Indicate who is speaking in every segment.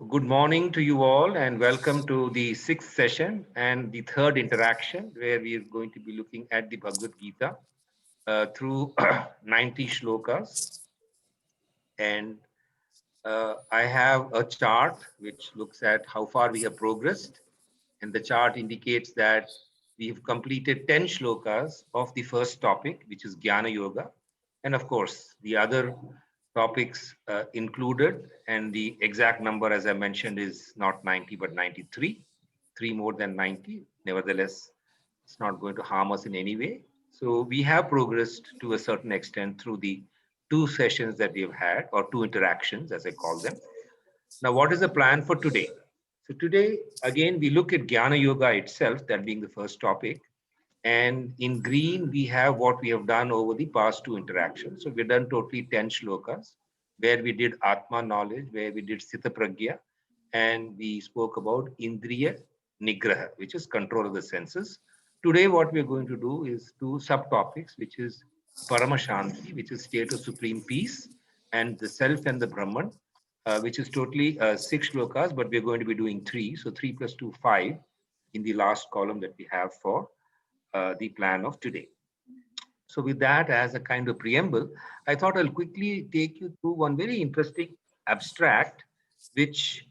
Speaker 1: good morning to you all, and welcome to the sixth session and the third interaction, where we are going to be looking at the Bhagavad Gita through 90 shlokas. And I have a chart which looks at how far we have progressed, and the chart indicates that we've completed 10 shlokas of the first topic, which is Jnana Yoga. And of course, the other topics included, and the exact number, as I mentioned, is not 90 but 93, three more than 90. Nevertheless, it's not going to harm us in any way. So we have progressed to a certain extent through the two sessions that we have had, or two interactions, as I call them. Now, what is the plan for today? So today, again, we look at Jnana Yoga itself, that being the first topic. And in green, we have what we have done over the past two interactions. So we've done totally 10 shlokas, where we did Atma knowledge, where we did Sthita Pragya, and we spoke about Indriya Nigraha, which is control of the senses. Today, what we're going to do is two subtopics, which is Paramashanti, which is state of supreme peace, and the self and the Brahman, which is totally six shlokas, but we're going to be doing three. So 3 plus 2, 5 in the last column that we have for the plan of today. So with that as a kind of preamble, I thought I'll quickly take you through one very interesting abstract, which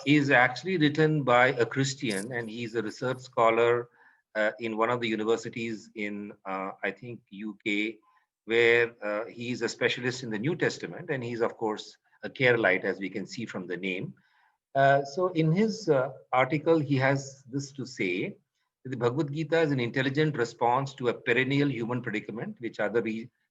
Speaker 1: is actually written by a Christian, and he's a research scholar in one of the universities in, I think, UK, where he's a specialist in the New Testament, and he's, of course, a Keralite, as we can see from the name. So in his article, he has this to say: the Bhagavad Gita is an intelligent response to a perennial human predicament, which other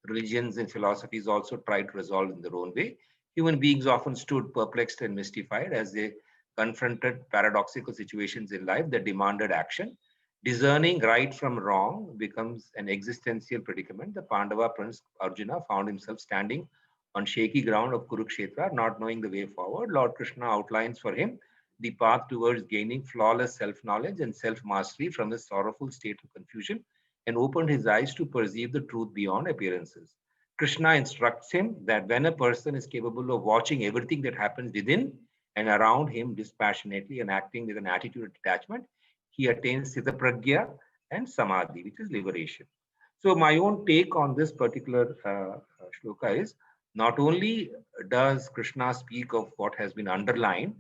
Speaker 1: religions and philosophies also try to resolve in their own way. Human beings often stood perplexed and mystified as they confronted paradoxical situations in life that demanded action. Discerning right from wrong becomes an existential predicament. The Pandava prince Arjuna found himself standing on shaky ground of Kurukshetra, not knowing the way forward. Lord Krishna outlines for him the path towards gaining flawless self-knowledge and self-mastery from his sorrowful state of confusion, and opened his eyes to perceive the truth beyond appearances. Krishna instructs him that when a person is capable of watching everything that happens within and around him dispassionately and acting with an attitude of detachment, he attains Sthita Pragya and Samadhi, which is liberation. So my own take on this particular shloka is, not only does Krishna speak of what has been underlined,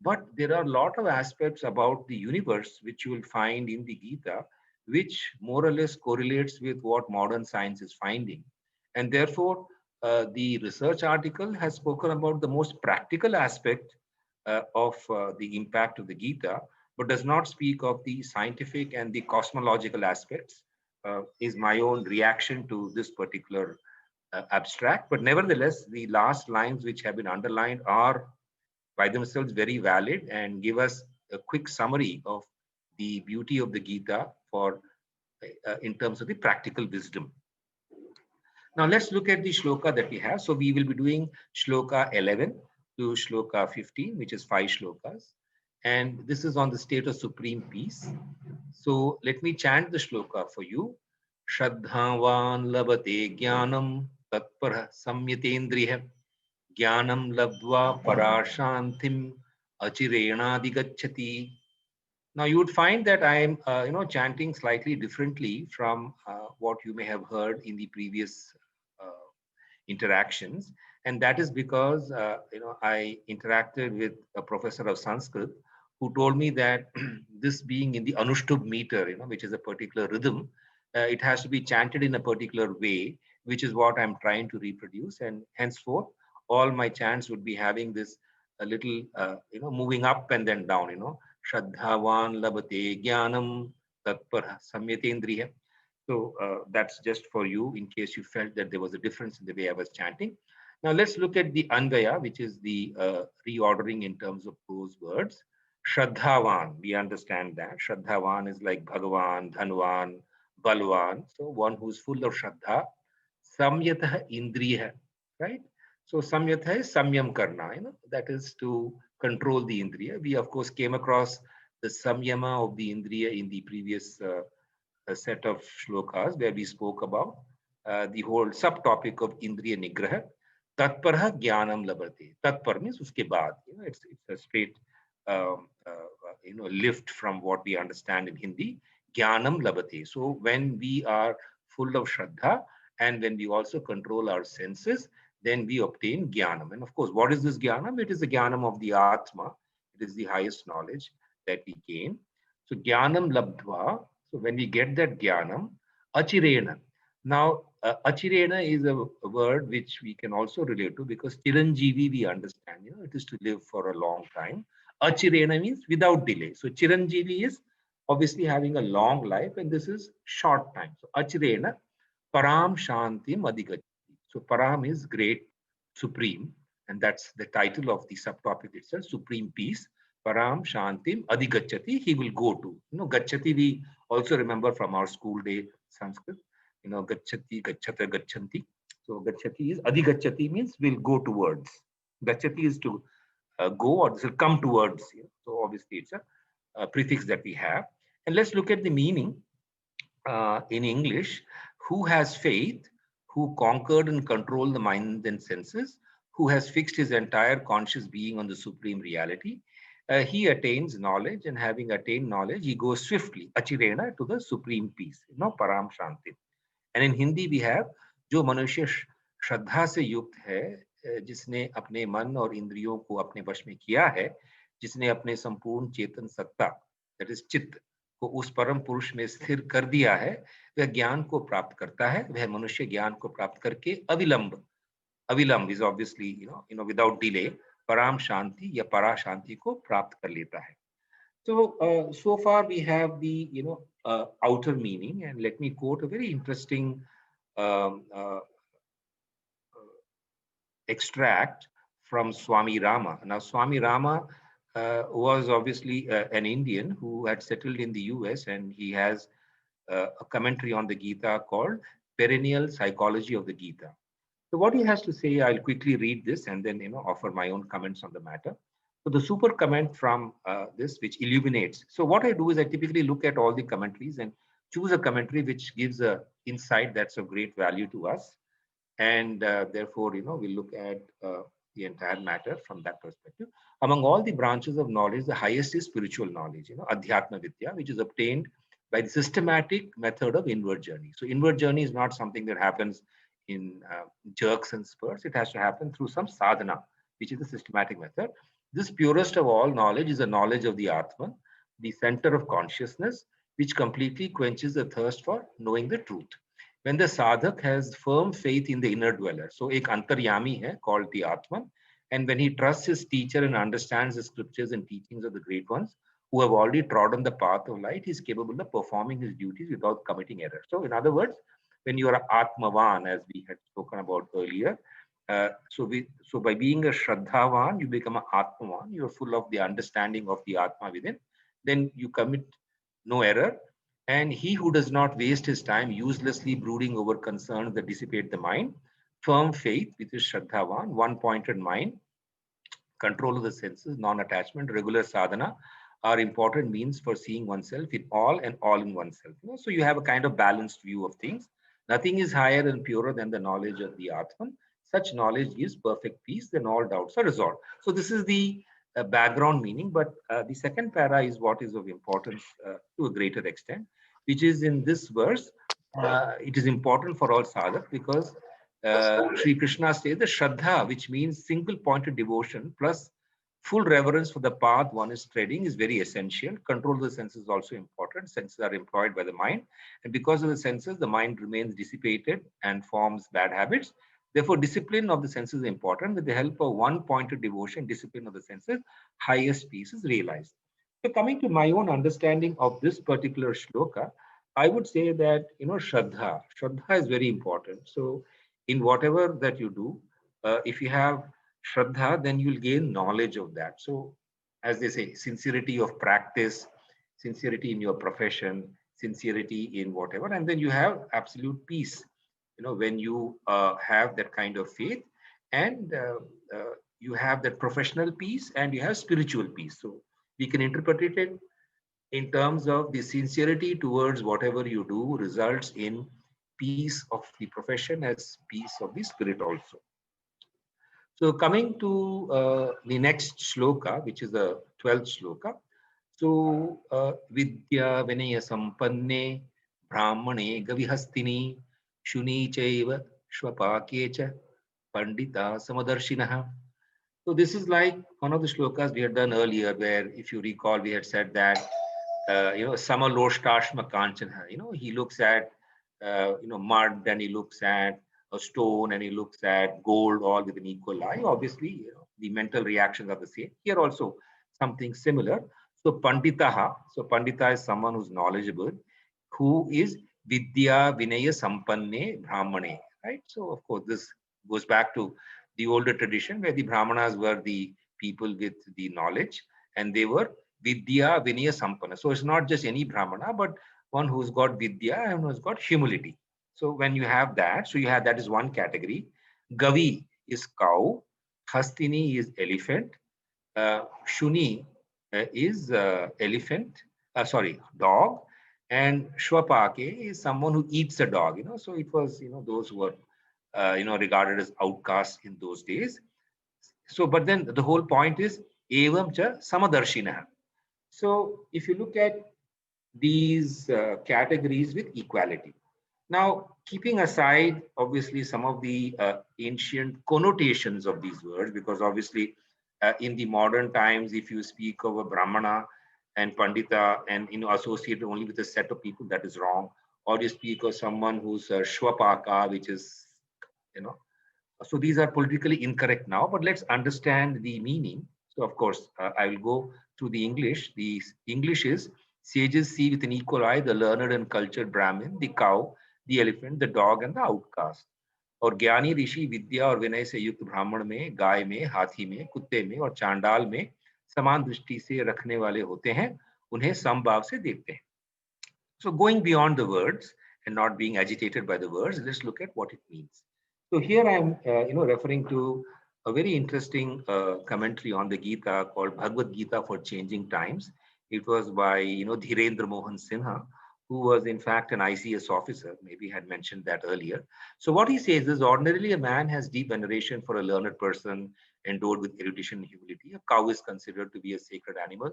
Speaker 1: but there are a lot of aspects about the universe which you will find in the Gita, which more or less correlates with what modern science is finding. And therefore, the research article has spoken about the most practical aspect of the impact of the Gita, but does not speak of the scientific and the cosmological aspects, is my own reaction to this particular abstract. But nevertheless, the last lines which have been underlined are by themselves very valid and give us a quick summary of the beauty of the Gita for in terms of the practical wisdom. Now let's look at the shloka that we have. So we will be doing shloka 11 to shloka 15, which is 5 shlokas. And this is on the state of supreme peace. So let me chant the shloka for you. Shraddhavan labate jnanam tatpara samyatendriya Jnanam labdva parashantim achirenadigaccati. Now you would find that I am, chanting slightly differently from what you may have heard in the previous interactions, and that is because I interacted with a professor of Sanskrit who told me that this being in the Anushtubh meter, which is a particular rhythm, it has to be chanted in a particular way, which is what I'm trying to reproduce, and henceforth all my chants would be having this a little, moving up and then down, Shraddhavan labate jnanam tatpara samyatendriya. So that's just for you in case you felt that there was a difference in the way I was chanting. Now let's look at the Anvaya, which is the reordering in terms of those words. Shraddhavan, we understand that. Shraddhavan is like Bhagavan, Dhanvan, Balwan. So one who's full of Shraddha. Samyatah Indriya, right? So samyatha is samyam karna, that is to control the indriya. We of course came across the samyama of the indriya in the previous set of shlokas where we spoke about the whole subtopic of indriya nigraha. Tatparah jnanam labhate. Tatpar means uske baad. It's a straight lift from what we understand in Hindi. Jnanam labhate. So when we are full of Shraddha and when we also control our senses, then we obtain jnanam. And of course, what is this jnanam? It is the jnanam of the Atma. It is the highest knowledge that we gain. So jnanam labdva. So when we get that jnanam, achirena. Now, achirena is a word which we can also relate to because chiranjeevi we understand, it is to live for a long time. Achirena means without delay. So chiranjeevi is obviously having a long life and this is short time. So achirena param shantim adhigachati. So param is great, supreme, and that's the title of the subtopic itself, supreme peace. Param shantim adhigachati, he will go to. Gachati we also remember from our school day Sanskrit. Gachati, gachata, gachanti. So gachati is adhigachati means will go towards. Gachati is to go or this will come towards. So obviously it's a prefix that we have. And let's look at the meaning in English. Who has faith, who conquered and controlled the mind and senses, who has fixed his entire conscious being on the supreme reality. He attains knowledge, and having attained knowledge, he goes swiftly, achirena, to the supreme peace, param shanti. And in Hindi भी है जो मनुष्य श्रद्धा से युक्त है, जिसने अपने मन और इंद्रियों को अपने वश में किया है, जिसने अपने संपूर्ण चेतन सत्ता दैट इज चित्त को उस परम पुरुष में स्थिर कर दिया है, वह ज्ञान को प्राप्त करता है। वह मनुष्य ज्ञान को प्राप्त करके अविलंब, अविलंब इज ऑब्वियसली विदाउट डिले, पराम शांति या परा शांति को प्राप्त कर लेता है। So far we have the outer meaning, and let me quote a very interesting um, uh, extract from Swami Rama. Now, Swami Rama was obviously an Indian who had settled in the US, and he has a commentary on the Gita called Perennial Psychology of the Gita. So what he has to say, I'll quickly read this and then offer my own comments on the matter. So the super comment from this, which illuminates. So what I do is I typically look at all the commentaries and choose a commentary which gives a insight that's of great value to us, and therefore we look at the entire matter from that perspective. Among all the branches of knowledge, the highest is spiritual knowledge, Adhyatma Vidya, which is obtained by the systematic method of inward journey. So inward journey is not something that happens in jerks and spurts. It has to happen through some sadhana, which is the systematic method. This purest of all knowledge is the knowledge of the Atman, the center of consciousness, which completely quenches the thirst for knowing the truth. When the sadhak has firm faith in the inner dweller, so ek antaryami hai called the Atman, and when he trusts his teacher and understands the scriptures and teachings of the great ones who have already trodden the path of light, he is capable of performing his duties without committing error. So in other words, when you are Atmavan, as we had spoken about earlier, so by being a Shraddhavan, you become an Atmavan, you are full of the understanding of the Atma within, then you commit no error. And he who does not waste his time uselessly brooding over concerns that dissipate the mind, firm faith, which is Shraddhavan, one-pointed mind, control of the senses, non-attachment, regular sadhana, are important means for seeing oneself in all and all in oneself. So you have a kind of balanced view of things. Nothing is higher and purer than the knowledge of the Atman. Such knowledge gives perfect peace, then all doubts are resolved. So this is the background meaning, but the second para is what is of importance to a greater extent, which is in this verse. It is important for all sadhak because Sri Krishna says the Shraddha, which means single pointed devotion plus full reverence for the path one is treading, is very essential. Control of the senses is also important. Senses are employed by the mind, and because of the senses, the mind remains dissipated and forms bad habits. Therefore, discipline of the senses is important. With the help of one-pointed devotion, discipline of the senses, highest peace is realized. So coming to my own understanding of this particular shloka, I would say that, Shraddha is very important. So in whatever that you do, if you have Shraddha, then you'll gain knowledge of that. So as they say, sincerity of practice, sincerity in your profession, sincerity in whatever, and then you have absolute peace when you have that kind of faith, and you have that professional peace and you have spiritual peace. So we can interpret it in terms of the sincerity towards whatever you do results in peace of the profession as peace of the spirit also. So coming to the next shloka, which is the 12th shloka. So Vidya Vinaya Sampanne Brahmane Gavihastini Shuni Chaiva Shvapakecha Pandita Samadarshinaha. So this is like one of the shlokas we had done earlier, where if you recall, we had said that Samaloshtashma Kanchana, he looks at mud, and he looks at a stone, and he looks at gold, all with an equal eye. Obviously, the mental reactions are the same. Here also something similar. So Panditaha, so Pandita is someone who's knowledgeable, who is Vidya Vinaya Sampanne Brahmane, right? So of course this goes back to the older tradition where the Brahmanas were the people with the knowledge, and they were Vidya Vinaya Sampanna. So it's not just any Brahmana, but one who's got Vidya and who's got humility. So when you have that, so you have that is one category. Gavi is cow, Hastini is elephant, Shuni is elephant, dog, and Shwapake is someone who eats a dog. So it was those who were regarded as outcasts in those days. So, but then the whole point is evam cha samadarshina. So if you look at these categories with equality. Now, keeping aside obviously some of the ancient connotations of these words, because obviously in the modern times, if you speak of a Brahmana and Pandita and associated only with a set of people, that is wrong. Or you speak of someone who's a Shwapaka, which is you know so these are politically incorrect now, but let's understand the meaning. So, of course, I will go to the English. The English is sages see with an equal eye the learned and cultured Brahmin, the cow, the elephant, the dog, and the outcast. और ज्ञानी ऋषि विद्या और विनय से युक्त ब्राह्मण में, गाय में, हाथी में, कुत्ते में और चांडाल में समान दृष्टि से रखने वाले होते हैं, उन्हें समभाव से देखते हैं. So going beyond the words and not being agitated by the words, let's look at what it means. So here I'm, referring to a very interesting commentary on the Gita called Bhagavad Gita for Changing Times. It was by, Dhirendra Mohan Sinha, who was in fact an ICS officer. Maybe had mentioned that earlier. So what he says is ordinarily a man has deep veneration for a learned person endowed with erudition and humility. A cow is considered to be a sacred animal.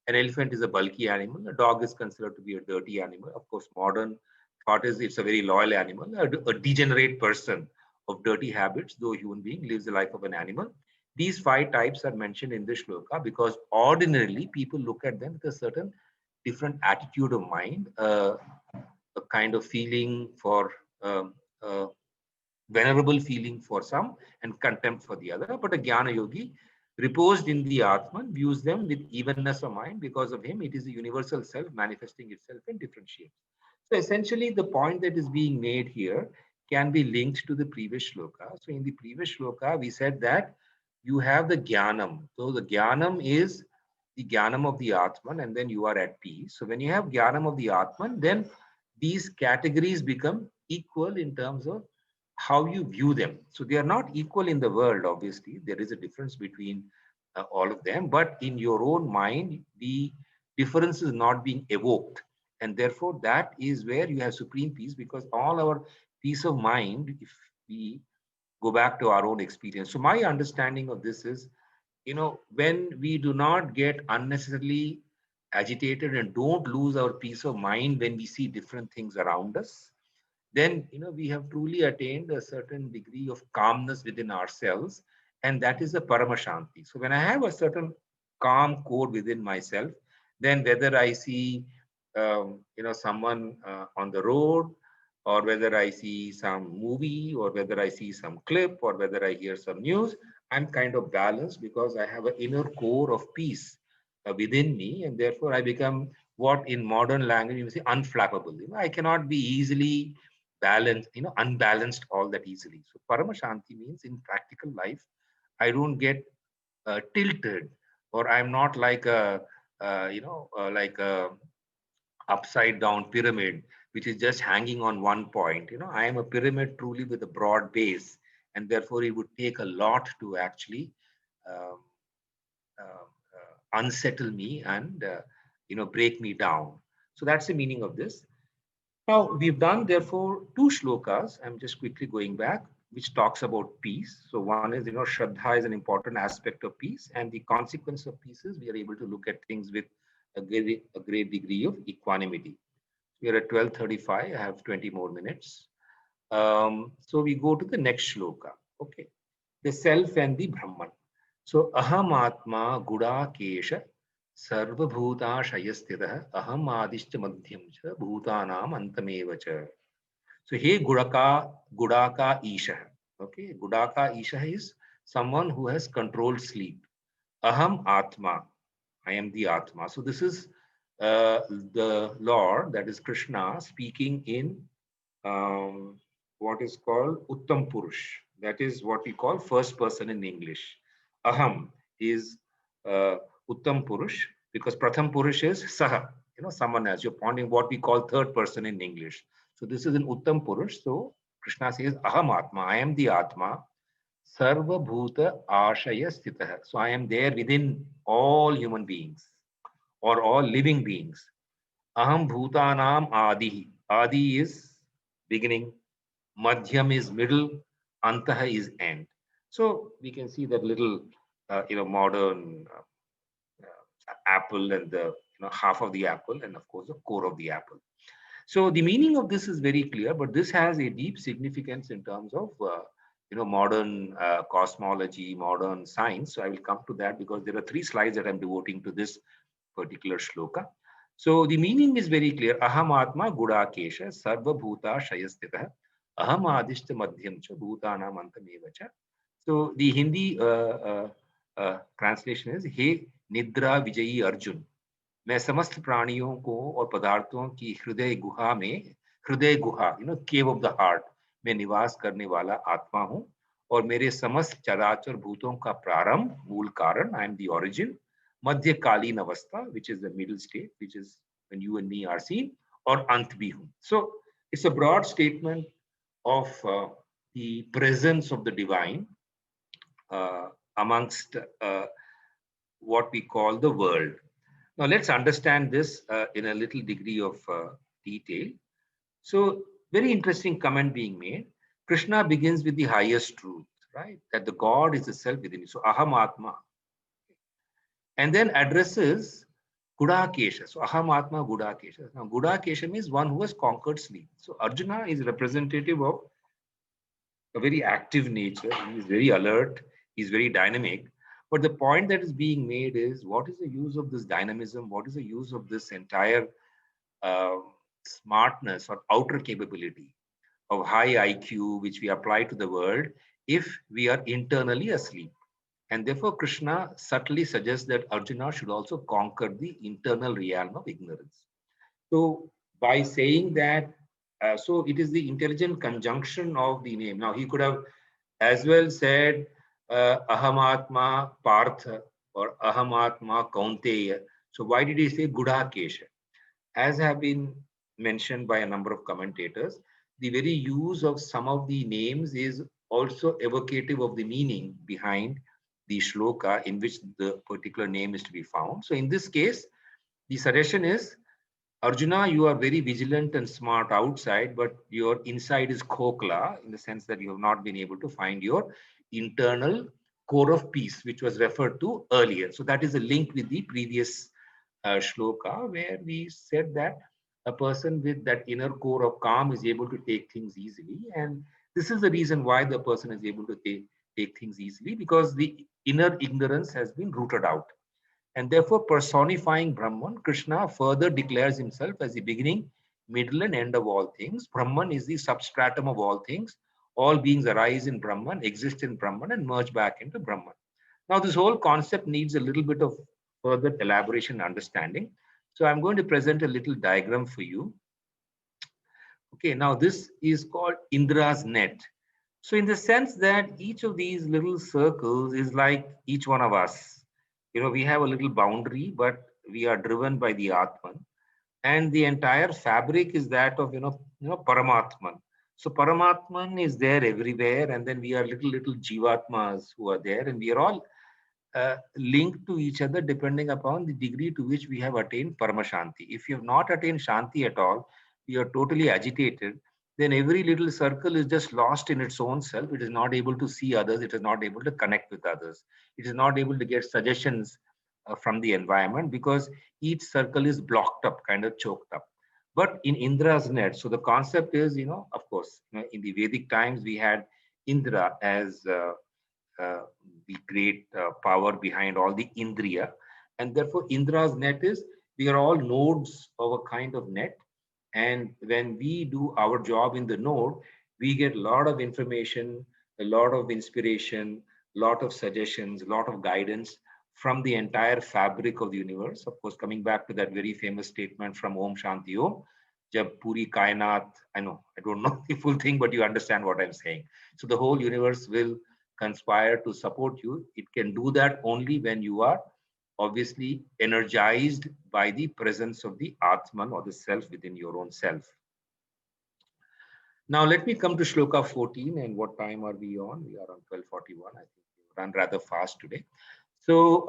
Speaker 1: An elephant is a bulky animal. A dog is considered to be a dirty animal. Of course, modern thought is it's a very loyal animal. A degenerate person of dirty habits, though a human being lives the life of an animal. These five types are mentioned in this shloka because ordinarily people look at them with a certain different attitude of mind, a kind of feeling for venerable feeling for some and contempt for the other. But a Jnana Yogi, reposed in the Atman, views them with evenness of mind. Because of him, it is the universal self manifesting itself in different shapes. So essentially, the point that is being made here can be linked to the previous shloka. So in the previous shloka, we said that you have the Jnanam. So the Jnanam is the Jnanam of the Atman, and then you are at peace. So when you have Jnanam of the Atman, then these categories become equal in terms of how you view them. So they are not equal in the world, obviously. There is a difference between all of them, but in your own mind, the difference is not being evoked. And therefore, that is where you have supreme peace, because all our peace of mind, if we go back to our own experience. So my understanding of this is, when we do not get unnecessarily agitated and don't lose our peace of mind when we see different things around us, then we have truly attained a certain degree of calmness within ourselves, and that is a paramashanti. So when I have a certain calm core within myself, then whether I see someone on the road, or whether I see some movie, or whether I see some clip, or whether I hear some news, I'm kind of balanced because I have an inner core of peace within me, and therefore I become what in modern language you say unflappable. I cannot be easily balanced, unbalanced all that easily. So Paramashanti means in practical life, I don't get tilted, or I'm not like like a upside down pyramid, which is just hanging on one point. I am a pyramid truly with a broad base, and therefore it would take a lot to actually um, unsettle me and break me down. So that's the meaning of this. Now we've done therefore two shlokas. I'm just quickly going back. which talks about peace. So one is, Shraddha is an important aspect of peace, and the consequence of peace is we are able to look at things with a great degree of equanimity. We are at 12:35. I have 20 more minutes. So we go to the next shloka. Okay, the self and the Brahman. So aham atma gudakesha sarvabhuta shayastira aham adishcha madhyam cha bhutanam antameva cha. So hey Gudaka Isha. Okay, Gudaka Isha is someone who has controlled sleep. Aham Atma. I am the Atma. So this is the Lord, that is Krishna, speaking in um, what is called Uttam Purush. That is what we call first person in English. Aham is Uttam Purush because Pratham Purush is Saha, someone else. You're pointing what we call third person in English. So this is an Uttam Purush. So Krishna says, Aham Atma, I am the Atma. Sarva Bhuta Ashaya Stitah. So I am there within all human beings or all living beings. Aham Bhutanam Adi. Adi is beginning, Madhyam is middle, Antaha is end. So we can see that little, modern apple and the half of the apple, and of course the core of the apple. So the meaning of this is very clear, but this has a deep significance in terms of modern cosmology, modern science. So I will come to that because there are 3 slides that I'm devoting to this particular shloka. So the meaning is very clear. Aham Atma Gudakesha Sarva Bhuta Shayastita Aham Adishta Madhyam Cha Bhutanam Antameva Cha. So the Hindi translation is Hey Nidra Vijayi Arjun. मैं समस्त प्राणियों को और पदार्थों की हृदय गुहा केव of the heart में निवास करने वाला आत्मा हूँ और मेरे समस्त चराचर भूतों का प्रारंभ मूल कारण आई एम द ओरिजिन मध्यकालीन अवस्था which is the middle state which is when you and me are seen और अंत भी हूँ so it's a broad statement of the presence of the divine amongst what we call the world. Now, let's understand this in a little degree of detail. So, very interesting comment being made. Krishna begins with the highest truth, right? That the God is the self within you. So, Aham Atma. And then addresses Gudakesha. So, Aham Atma Gudakesha. Now, Gudakesha means one who has conquered sleep. So, Arjuna is representative of a very active nature. He is very alert. He's very dynamic. But the point that is being made is what is the use of this dynamism? What is the use of this entire smartness or outer capability of high IQ, which we apply to the world, if we are internally asleep? And therefore, Krishna subtly suggests that Arjuna should also conquer the internal realm of ignorance. So, by saying that, so it is the intelligent conjunction of the name. Now, he could have as well said, Ahamatma Partha or Ahamatma Kaunteya. So why did he say Gudakesha? As have been mentioned by a number of commentators, the very use of some of the names is also evocative of the meaning behind the shloka in which the particular name is to be found. So in this case, the suggestion is, Arjuna, you are very vigilant and smart outside, but your inside is khokla in the sense that you have not been able to find your internal core of peace, which was referred to earlier. So that is a link with the previous shloka where we said that a person with that inner core of calm is able to take things easily. And this is the reason why the person is able to take things easily, because the inner ignorance has been rooted out. And therefore, personifying Brahman, Krishna further declares himself as the beginning, middle, and end of all things. Brahman is the substratum of all things. All beings arise in Brahman, exist in Brahman, and merge back into Brahman. Now, this whole concept needs a little bit of further elaboration and understanding. So I'm going to present a little diagram for you. Okay, now this is called Indra's net. So in the sense that each of these little circles is like each one of us. We have a little boundary, but we are driven by the Atman. And the entire fabric is that of, Paramatman. So Paramatman is there everywhere. And then we are little Jivatmas who are there. And we are all linked to each other depending upon the degree to which we have attained Paramashanti. If you have not attained Shanti at all, we are totally agitated. then every little circle is just lost in its own self. It is not able to see others. It is not able to connect with others. It is not able to get suggestions from the environment because each circle is blocked up, kind of choked up. But in Indra's net, so the concept is, of course, in the Vedic times, we had Indra as uh, the great power behind all the Indriya. And therefore, Indra's net is we are all nodes of a kind of net. And when we do our job in the node, we get a lot of information, a lot of inspiration, a lot of suggestions, a lot of guidance from the entire fabric of the universe. Of course, coming back to that very famous statement from Om Shanti Om, Jab Puri Kainat, I know, I don't know the full thing, but you understand what I'm saying. So the whole universe will conspire to support you. It can do that only when you are obviously energized by the presence of the Atman or the self within your own self. Now let me come to Shloka 14, and what time are we on? We are on 12:41. I think we run rather fast today. So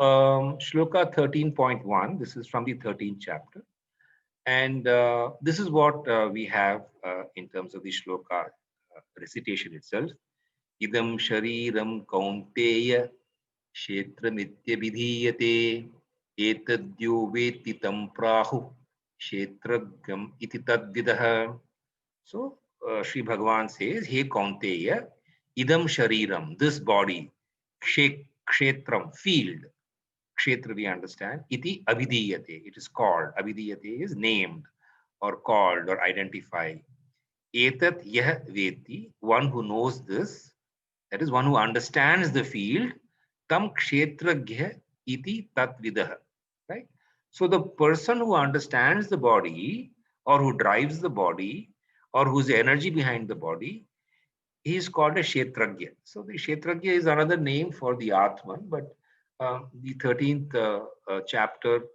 Speaker 1: Shloka 13.1, this is from the 13th chapter. And this is what we have in terms of the Shloka recitation itself. Idam shariram kaunteya Kshetramityavidhiyate etadyo veti tam prahu kshetragam iti tadvidah. So Sri Bhagavan says, Hey Kaunteya, idam shariram, this body, kshetram, field, kshetra we understand, iti avidhiyate, it is called, avidhiyate is named or called or identified. Etat yah veti, one who knows this, that is one who understands the field, tam kshetragya iti tatvidah, right? So the person who understands the body or who drives the body or whose energy behind the body, he is called a kshetragya. So the kshetragya is another name for the Atman, but the 13th chapter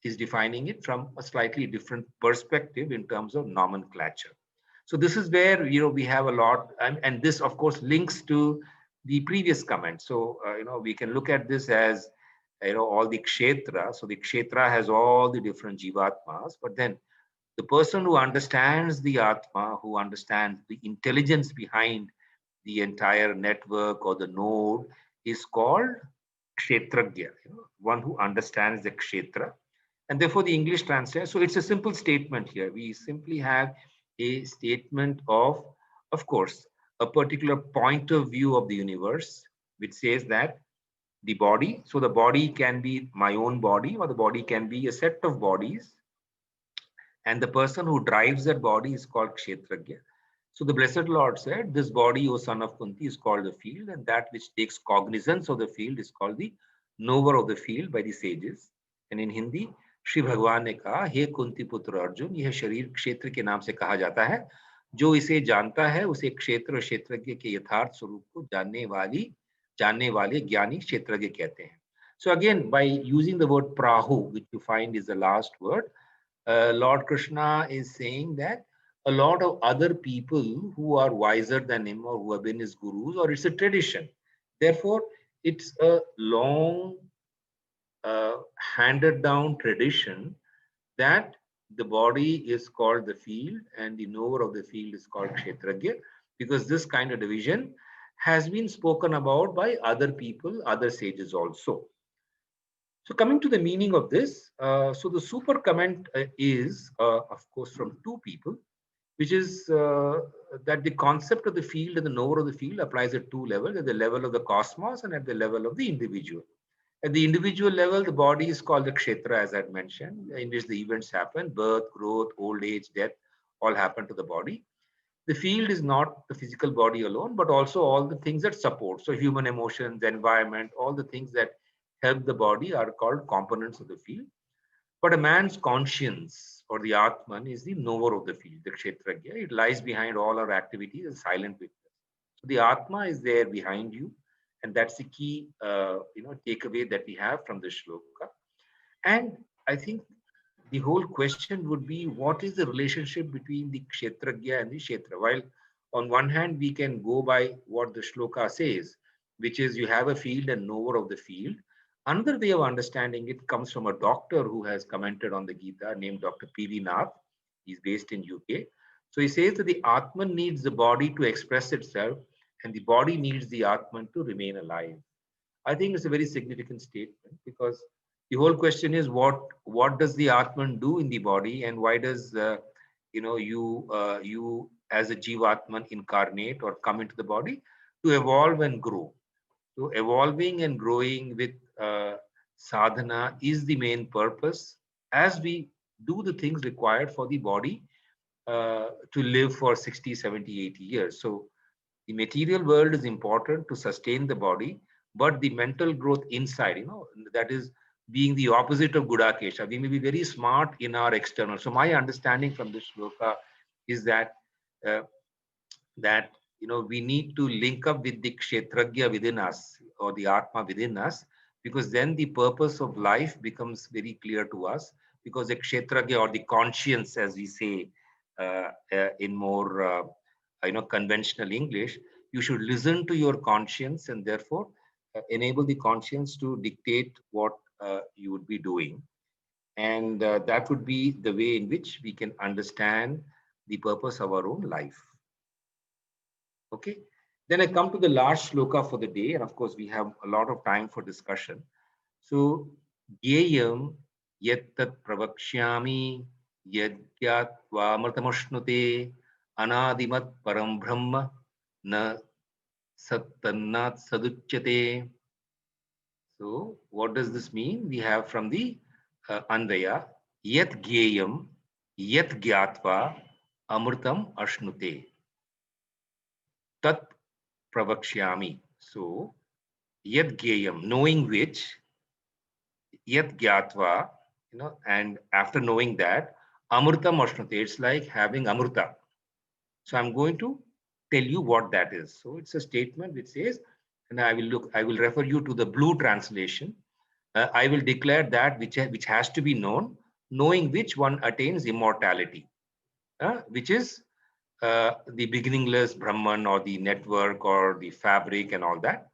Speaker 1: is defining it from a slightly different perspective in terms of nomenclature. So this is where we have a lot, and this of course links to the previous comment. So we can look at this as all the kshetra. So the kshetra has all the different jivatmas, but then the person who understands the atma, who understands the intelligence behind the entire network or the node, is called kshetragya. One who understands the kshetra, and therefore the English translation. So it's a simple statement here. We simply have a statement of course, a particular point of view of the universe, which says that the body, so the body can be my own body, or the body can be a set of bodies, and the person who drives that body is called Kshetragya. So the Blessed Lord said, this body, O son of Kunti, is called the field, and that which takes cognizance of the field is called the knower of the field by the sages. And in Hindi, Shri भगवान ने कहा, हे कुंती पुत्र अर्जुन, यह शरीर क्षेत्र के नाम से कहा जाता है. जो इसे जानता है उसे क्षेत्र और क्षेत्रज्ञ के यथार्थ स्वरूप को जानने वाले ज्ञानी क्षेत्रज्ञ कहते हैं. So again, by using the word prahu, which you find is the last word, Lord Krishna is saying that a lot of other people who are wiser than him or who have been his gurus, or it's a tradition. Therefore, it's a long handed down tradition that the body is called the field and the knower of the field is called Kshetragya, because this kind of division has been spoken about by other people, other sages also. So coming to the meaning of this, so the super comment is, of course, from two people, which is that the concept of the field and the knower of the field applies at two levels, at the level of the cosmos and at the level of the individual. At the individual level, the body is called the kshetra, as I had mentioned, in which the events happen, birth, growth, old age, death, all happen to the body. The field is not the physical body alone, but also all the things that support. So human emotions, the environment, all the things that help the body are called components of the field. But a man's conscience or the Atman is the knower of the field, the Kshetragya. It lies behind all our activities as silent witness. So the Atma is there behind you, and that's the key takeaway that we have from this shloka. And I think the whole question would be, what is the relationship between the Kshetragya and the Kshetra? While on one hand, we can go by what the shloka says, which is you have a field and knower of the field. Another way of understanding it comes from a doctor who has commented on the Gita named Dr. P.V. Nath. He's based in UK. So he says that the Atman needs the body to express itself, and the body needs the Atman to remain alive. I think it's a very significant statement, because the whole question is what does the Atman do in the body, and why does you as a Jivatman incarnate or come into the body to evolve and grow. So evolving and growing with sadhana is the main purpose, as we do the things required for the body to live for 60, 70, 80 years. So the material world is important to sustain the body, but the mental growth inside, that is being the opposite of Gudakesha. We may be very smart in our external. So my understanding from this shloka is uh, that we need to link up with the kshetragya within us, or the atma within us, because then the purpose of life becomes very clear to us, because the kshetragya, or the conscience, as we say in more conventional English, you should listen to your conscience, and therefore enable the conscience to dictate what you would be doing. And that would be the way in which we can understand the purpose of our own life. Okay. Then I come to the last shloka for the day, and of course we have a lot of time for discussion. So, Gyeyam yattat pravakshyami yadgyatva amrtamashnute anadimat param brahma na sattannat saduchyate. So, what does this mean? We have from the Anvaya, yat gyeyam yat gyatva amritam ashnute tat pravakshyami. So, yat gyeyam, knowing which, yat gyatva, and after knowing that, amritam ashnute, it's like having amrita. So I'm going to tell you what that is. So it's a statement which says, and I will refer you to the blue translation. I will declare that which has to be known, knowing which one attains immortality, which is the beginningless Brahman, or the network, or the fabric, and all that.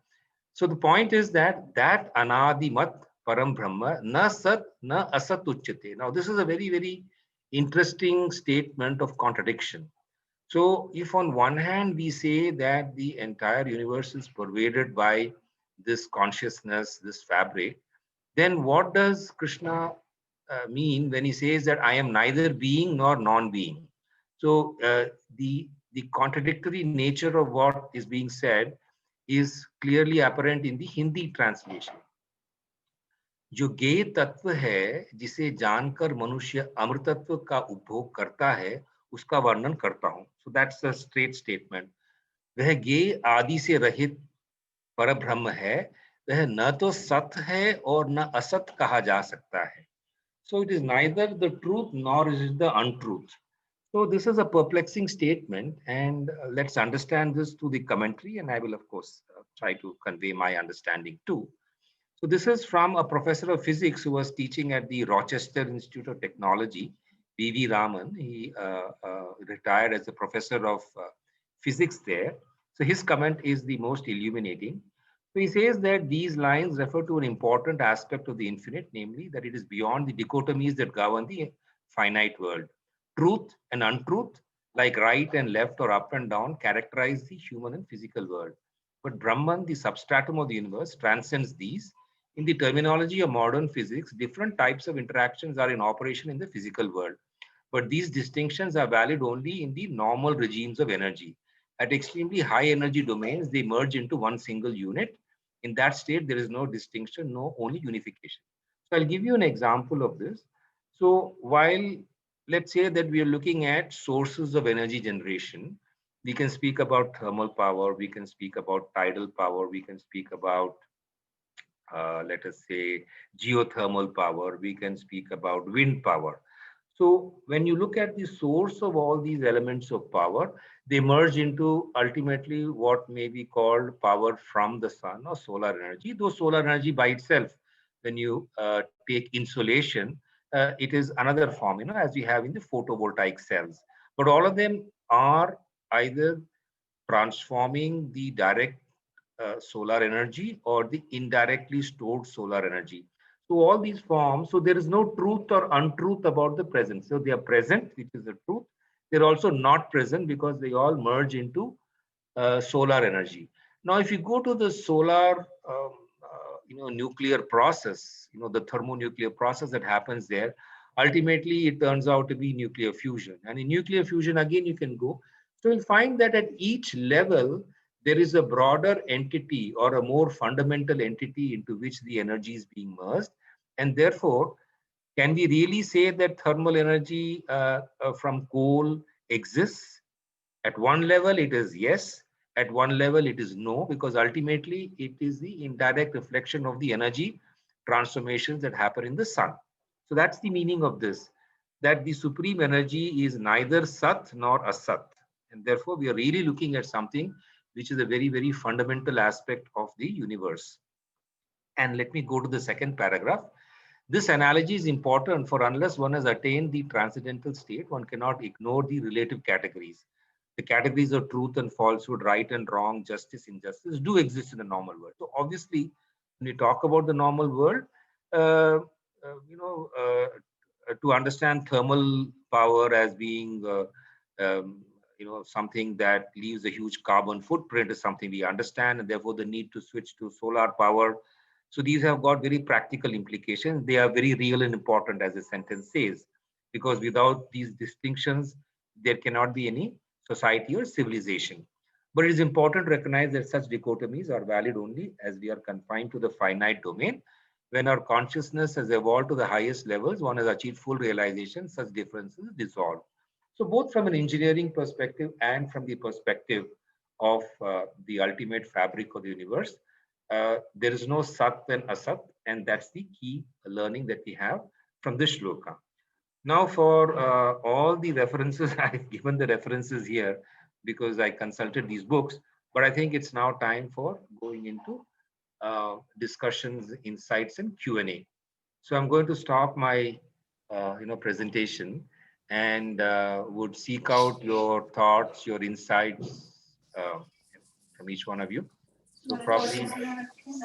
Speaker 1: So the point is that anadimat param brahma na sat na asat uchyate. Now this is a very, very interesting statement of contradiction. So if on one hand we say that the entire universe is pervaded by this consciousness, this fabric, then what does Krishna mean when he says that I am neither being nor non-being? So the contradictory nature of what is being said is clearly apparent in the Hindi translation. जो ज्ञेय तत्व है जिसे जानकर मनुष्य अमृतत्व का उपभोग करता है, उसका वर्णन करता हूं. So that's a straight statement. वह ज्ञेय आदि से रहित परब्रह्म है, वह न तो सत है और न असत कहा जा सकता है. So it is neither the truth nor is it the untruth. So this is a perplexing statement, and let's understand this through the commentary, and I will of course try to convey my understanding too. So this is from a professor of physics who was teaching at the Rochester Institute of Technology, V.V. Raman. He retired as a professor of physics there. So his comment is the most illuminating. So he says that these lines refer to an important aspect of the infinite, namely that it is beyond the dichotomies that govern the finite world. Truth and untruth, like right and left or up and down, characterize the human and physical world. But Brahman, the substratum of the universe, transcends these. In the terminology of modern physics, different types of interactions are in operation in the physical world. But these distinctions are valid only in the normal regimes of energy. At extremely high energy domains, they merge into one single unit. In that state, there is no distinction, no only unification. So I'll give you an example of this. So while let's say that we are looking at sources of energy generation, we can speak about thermal power, we can speak about tidal power, we can speak about let us say geothermal power, we can speak about wind power. So when you look at the source of all these elements of power, they merge into ultimately what may be called power from the sun or solar energy. Though solar energy by itself, when you take insolation, it is another form, as we have in the photovoltaic cells. But all of them are either transforming the direct solar energy or the indirectly stored solar energy. So all these forms, so there is no truth or untruth about the present. So they are present, which is the truth. They're also not present because they all merge into solar energy. Now, if you go to the solar, nuclear process, the thermonuclear process that happens there, ultimately it turns out to be nuclear fusion. And in nuclear fusion, again, you can go. So you'll find that at each level, there is a broader entity or a more fundamental entity into which the energy is being merged. And therefore, can we really say that thermal energy from coal exists? At one level, it is yes. At one level, it is no, because ultimately it is the indirect reflection of the energy transformations that happen in the sun. So that's the meaning of this, that the supreme energy is neither Sat nor Asat. And therefore, we are really looking at something which is a very, very fundamental aspect of the universe. And let me go to the second paragraph. This analogy is important, for unless one has attained the transcendental state, one cannot ignore the relative categories. The categories of truth and falsehood, right and wrong, justice, injustice do exist in the normal world. So obviously, when we talk about the normal world, uh, you know, to understand thermal power as being, something that leaves a huge carbon footprint is something we understand, and therefore the need to switch to solar power. So these have got very practical implications. They are very real and important, as the sentence says, because without these distinctions, there cannot be any society or civilization. But it is important to recognize that such dichotomies are valid only as we are confined to the finite domain. When our consciousness has evolved to the highest levels, one has achieved full realization, such differences dissolve. So both from an engineering perspective and from the perspective of the ultimate fabric of the universe, there is no Sat and Asat, and that's the key learning that we have from this shloka. Now, for all the references, I've given the references here because I consulted these books, but I think it's now time for going into discussions, insights, and Q&A. So I'm going to stop my presentation and would seek out your thoughts, your insights from each one of you. So probably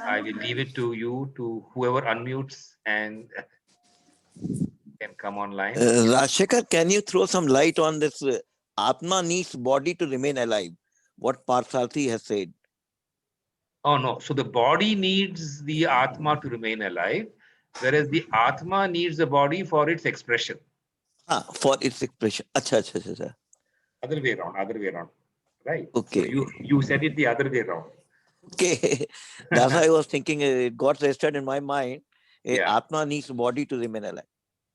Speaker 1: I will leave it to you, to whoever unmutes and can come online.
Speaker 2: Rajshekhar, can you throw some light on this? Atma needs body to remain alive. What Partharthi has said.
Speaker 1: Oh no, so the body needs the Atma to remain alive, whereas the Atma needs the body for its expression.
Speaker 2: For its expression. Acha, acha, acha.
Speaker 1: Other way around, other way around. Right.
Speaker 2: Okay.
Speaker 1: So you said it the other way around.
Speaker 2: Okay. That's why I was thinking it got registered in my mind.
Speaker 1: Yeah.
Speaker 2: Atma needs body to remain alive.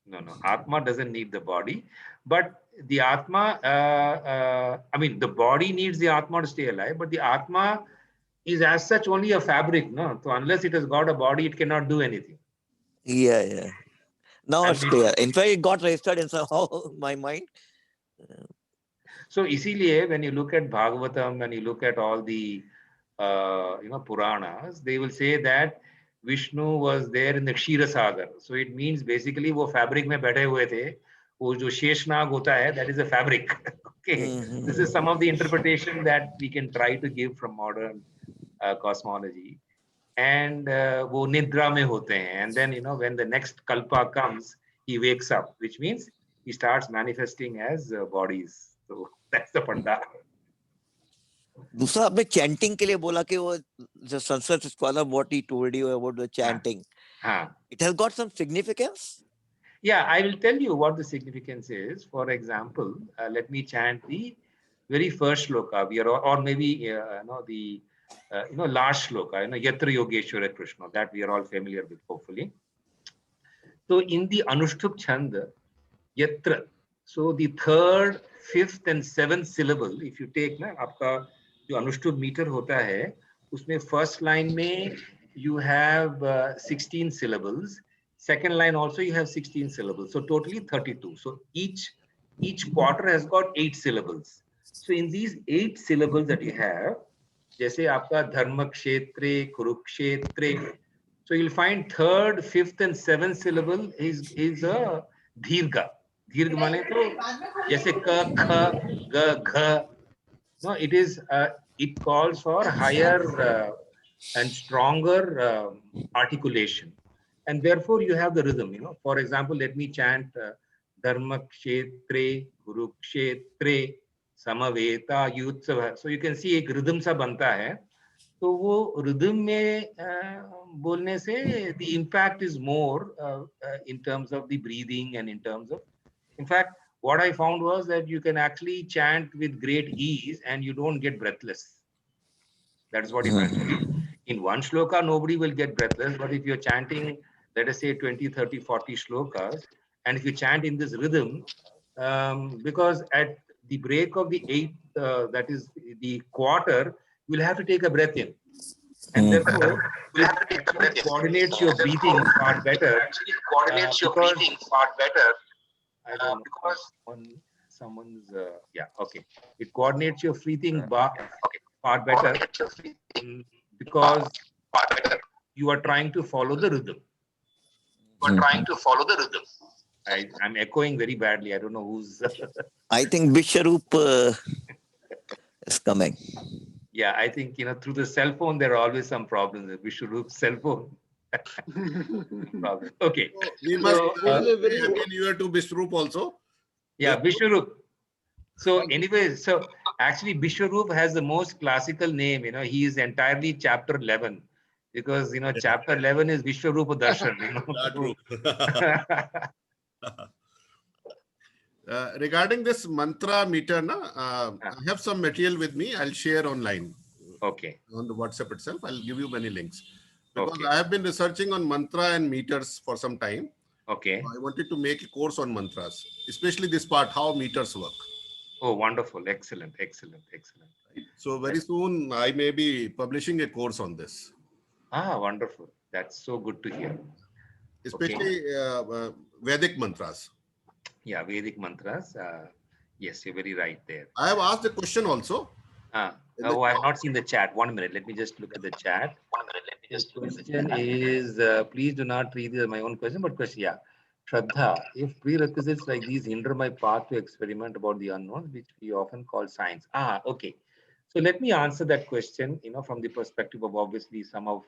Speaker 1: No, Atma doesn't need the body, but the Atma, I mean, the body needs the Atma to stay alive, but the Atma is as such only a fabric, no? So unless it has got a body, it cannot do anything.
Speaker 2: Yeah. Now it's clear. In fact, it got registered in somehow my mind.
Speaker 1: So इसीलिए when you look at Bhagavatam and you look at all the Puranas, they will say that Vishnu was there in the Kshira Sagar. So it means basically वो fabric में बैठे हुए थे. वो जो शेषनाग होता है, that is a fabric. Okay, this is some of the interpretation that we can try to give from modern cosmology. And वो nidra में होते हैं. And then when the next kalpa comes, he wakes up, which means he starts manifesting as bodies. So that's the panda.
Speaker 2: दूसरा आपने chanting के लिए बोला कि वो the Sanskrit scholar what he told you about the chanting. It has got some significance.
Speaker 1: Yeah, I will tell you what the significance is. For example, let me chant the very first shloka. We are, or maybe the last shloka. Yatra Yogeshwara Krishna, that we are all familiar with, hopefully. So in the Anushtup Chanda, Yatra. So the third, fifth, and seventh syllable, if you take ना आपका जो अनुष्टुप meter होता है, उसमें first line में you have 16 syllables. Second line also you have 16 syllables. So totally 32. So each quarter has got 8 syllables. So in these 8 syllables that you have, जैसे आपका धर्म क्षेत्रे कुरुक्षेत्रे, so you'll find third, fifth, and seventh syllable is a dheergha. दीर्घ माने तो जैसे क ख ग घ, no, it calls for higher and stronger articulation, and therefore you have the rhythm. For example, let me chant dharma kshetre Kurukshetre Samaveta Yutsava. So you can see एक rhythm सा बनता है. तो वो rhythm में बोलने से the impact is more in terms of the breathing and in terms of, in fact, what I found was that you can actually chant with great ease and you don't get breathless. That's what he mentioned. In one shloka, nobody will get breathless, but if you're chanting, let us say 20, 30, 40 shlokas, and if you chant in this rhythm, because at the break of the eighth, that is the quarter, you'll have to take a breath in. And therefore, it actually coordinates your breathing far better. I don't know. Someone's, yeah, okay. It coordinates your breathing far better because you are trying to follow the rhythm. I'm echoing very badly. I don't know who's.
Speaker 2: I think Vishwaroop is coming.
Speaker 1: Yeah, I think, through the cell phone, there are always some problems. Vishwaroop's cell phone. Problem. Okay.
Speaker 3: So we must Happy New Year to Vishwaroop also.
Speaker 1: Yeah, Vishwaroop. So anyway, so actually Vishwaroop has the most classical name, he is entirely chapter 11 because, chapter 11 is Vishwarupa Darshan.
Speaker 3: True. Regarding this mantra meter, I have some material with me. I'll share online.
Speaker 1: Okay.
Speaker 3: On the WhatsApp itself, I'll give you many links. Because I have been researching on mantra and meters for some time.
Speaker 1: Okay.
Speaker 3: I wanted to make a course on mantras, especially this part, how meters work.
Speaker 1: Oh, wonderful. Excellent.
Speaker 3: So very soon I may be publishing a course on this.
Speaker 1: Wonderful. That's so good to hear.
Speaker 3: Especially Vedic mantras.
Speaker 1: Yeah, Vedic mantras. Yes, you're very right there.
Speaker 3: I have asked a question also.
Speaker 1: I have not seen the chat. 1 minute. Let me just look at the chat. The question is, please do not treat this as my own question, but question, yeah. Shraddha, if prerequisites like these hinder my path to experiment about the unknown, which we often call science. Okay. So let me answer that question, from the perspective of obviously some of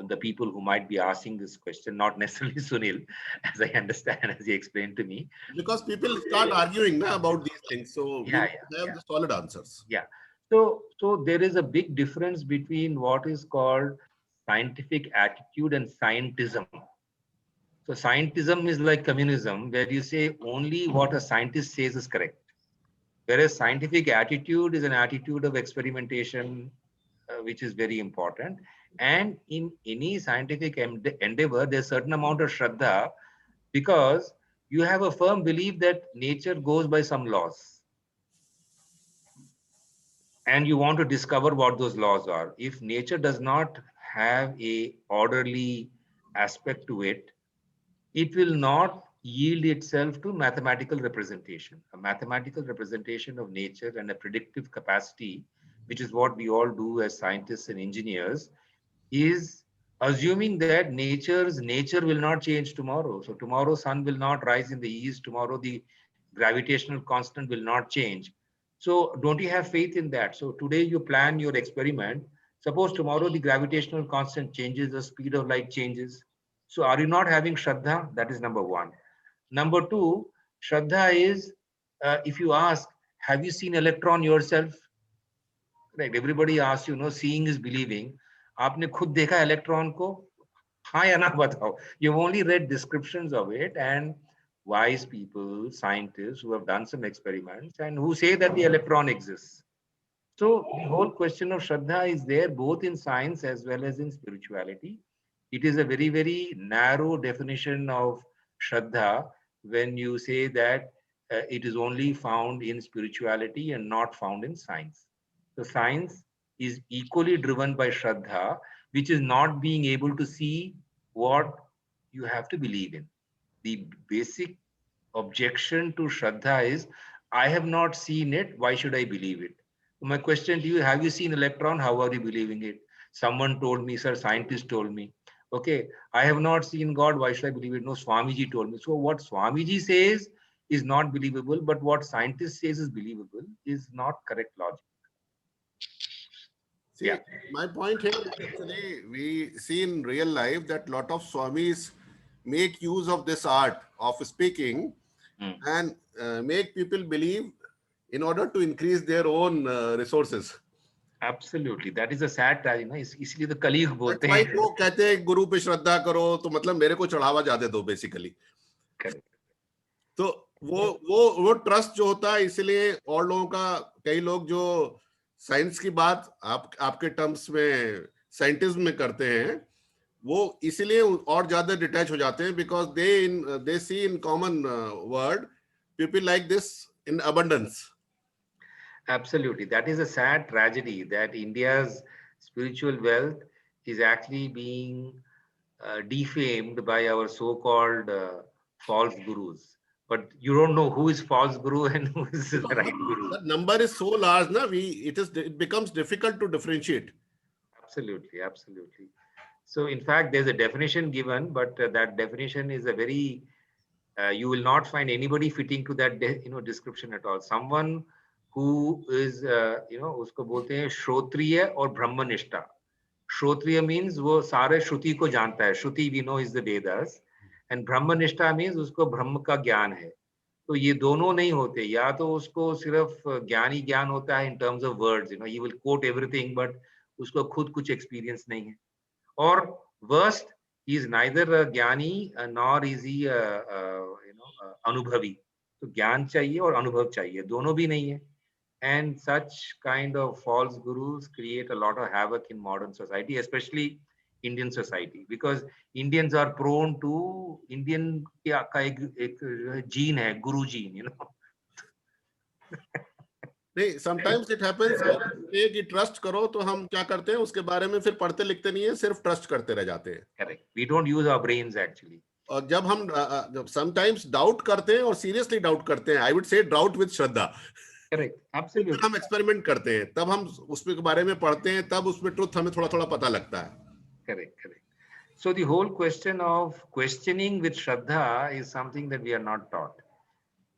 Speaker 1: the people who might be asking this question, not necessarily Sunil, as I understand, as he explained to me.
Speaker 3: Because people start arguing about these things. So we have the solid answers.
Speaker 1: Yeah. So there is a big difference between what is called scientific attitude and scientism. So scientism is like communism, where you say only what a scientist says is correct. Whereas scientific attitude is an attitude of experimentation, which is very important. And in any scientific endeavor, there's a certain amount of shraddha because you have a firm belief that nature goes by some laws. And you want to discover what those laws are. If nature does not have a orderly aspect to it, it will not yield itself to mathematical representation. A mathematical representation of nature and a predictive capacity, which is what we all do as scientists and engineers, is assuming that nature's nature will not change tomorrow. So tomorrow sun will not rise in the east. Tomorrow the gravitational constant will not change. So don't you have faith in that? So today you plan your experiment. Suppose tomorrow the gravitational constant changes, the speed of light changes. So are you not having shraddha? That is number one. Number two, shraddha is, if you ask, have you seen electron yourself? Right, everybody asks, seeing is believing. आपने खुद देखा electron को? हाँ या ना बताओ. You've only read descriptions of it, and wise people, scientists who have done some experiments and who say that the electron exists. So the whole question of shraddha is there both in science as well as in spirituality. It is a very, very narrow definition of shraddha when you say that it is only found in spirituality and not found in science. So science is equally driven by shraddha, which is not being able to see what you have to believe in. The basic objection to shraddha is, I have not seen it, why should I believe it? My question to you, have you seen electron? How are you believing it? Someone told me, sir, scientist told me. Okay, I have not seen God, why should I believe it? No, Swamiji told me. So what Swamiji says is not believable, but what scientist says is believable is not correct logic.
Speaker 3: See, my point here is actually we see in real life that a lot of Swamis make use of this art of speaking and make people believe in order to increase their own resources.
Speaker 1: Absolutely, that is a sad tragedy ना, इसलिए तो कलयुग बोलते
Speaker 3: That's why
Speaker 1: हैं.
Speaker 3: वो कहते हैं गुरु पे श्रद्धा करो, तो मतलब मेरे को चढ़ावा ज्यादा दो बेसिकली.
Speaker 1: Correct.
Speaker 3: तो वो ट्रस्ट जो होता है, इसलिए और लोगों का, कई लोग जो साइंस की बात आपके टर्म्स में साइंटिज्म में करते हैं, वो इसलिए और ज्यादा डिटैच हो जाते हैं, because they see in common word people like this in abundance.
Speaker 1: Absolutely, that is a sad tragedy that India's spiritual wealth is actually being defamed by our so-called false gurus. But you don't know who is false guru and who is the right guru.
Speaker 3: The number is so large, na, it becomes difficult to differentiate.
Speaker 1: Absolutely, absolutely. So in fact, there's a definition given, but that definition is a very, you will not find anybody fitting to that description at all. Someone who is, उसको बोलते हैं श्रोत्रिय और ब्रह्मनिष्ठा. श्रोत्रिय means वो सारे श्रुति को जानता है. श्रुति we know is the Vedas, and ब्रह्मनिष्ठा means उसको ब्रह्म का ज्ञान है. तो ये दोनों नहीं होते. या तो उसको सिर्फ ज्ञान होता है in terms of words, he will quote everything, but उसको खुद कुछ experience नहीं है. Or worst, he is neither a ज्ञानी nor is he अनुभवी. तो ज्ञान चाहिए और अनुभव चाहिए, दोनों भी नहीं है. And such kind of false gurus create a lot of havoc in modern society, especially Indian society, because Indians are prone to Indian का एक gene है, guru gene,
Speaker 3: नहीं, sometimes it happens कि ट्रस्ट करो, तो हम क्या करते हैं, उसके बारे में फिर पढ़ते लिखते नहीं है, सिर्फ ट्रस्ट करते रह जाते हैं.
Speaker 1: Correct. We don't use our brains actually.
Speaker 3: और जब हम sometimes डाउट करते हैं और सीरियसली डाउट करते हैं, I would say doubt with Shraddha.
Speaker 1: Correct. Absolutely.
Speaker 3: हम एक्सपेरिमेंट करते हैं, तब हम उसके बारे में पढ़ते हैं, तब उसमें ट्रुथ हमें थोड़ा थोड़ा पता लगता है.
Speaker 1: Correct, correct. So the whole question of questioning with Shraddha is something that we are not taught.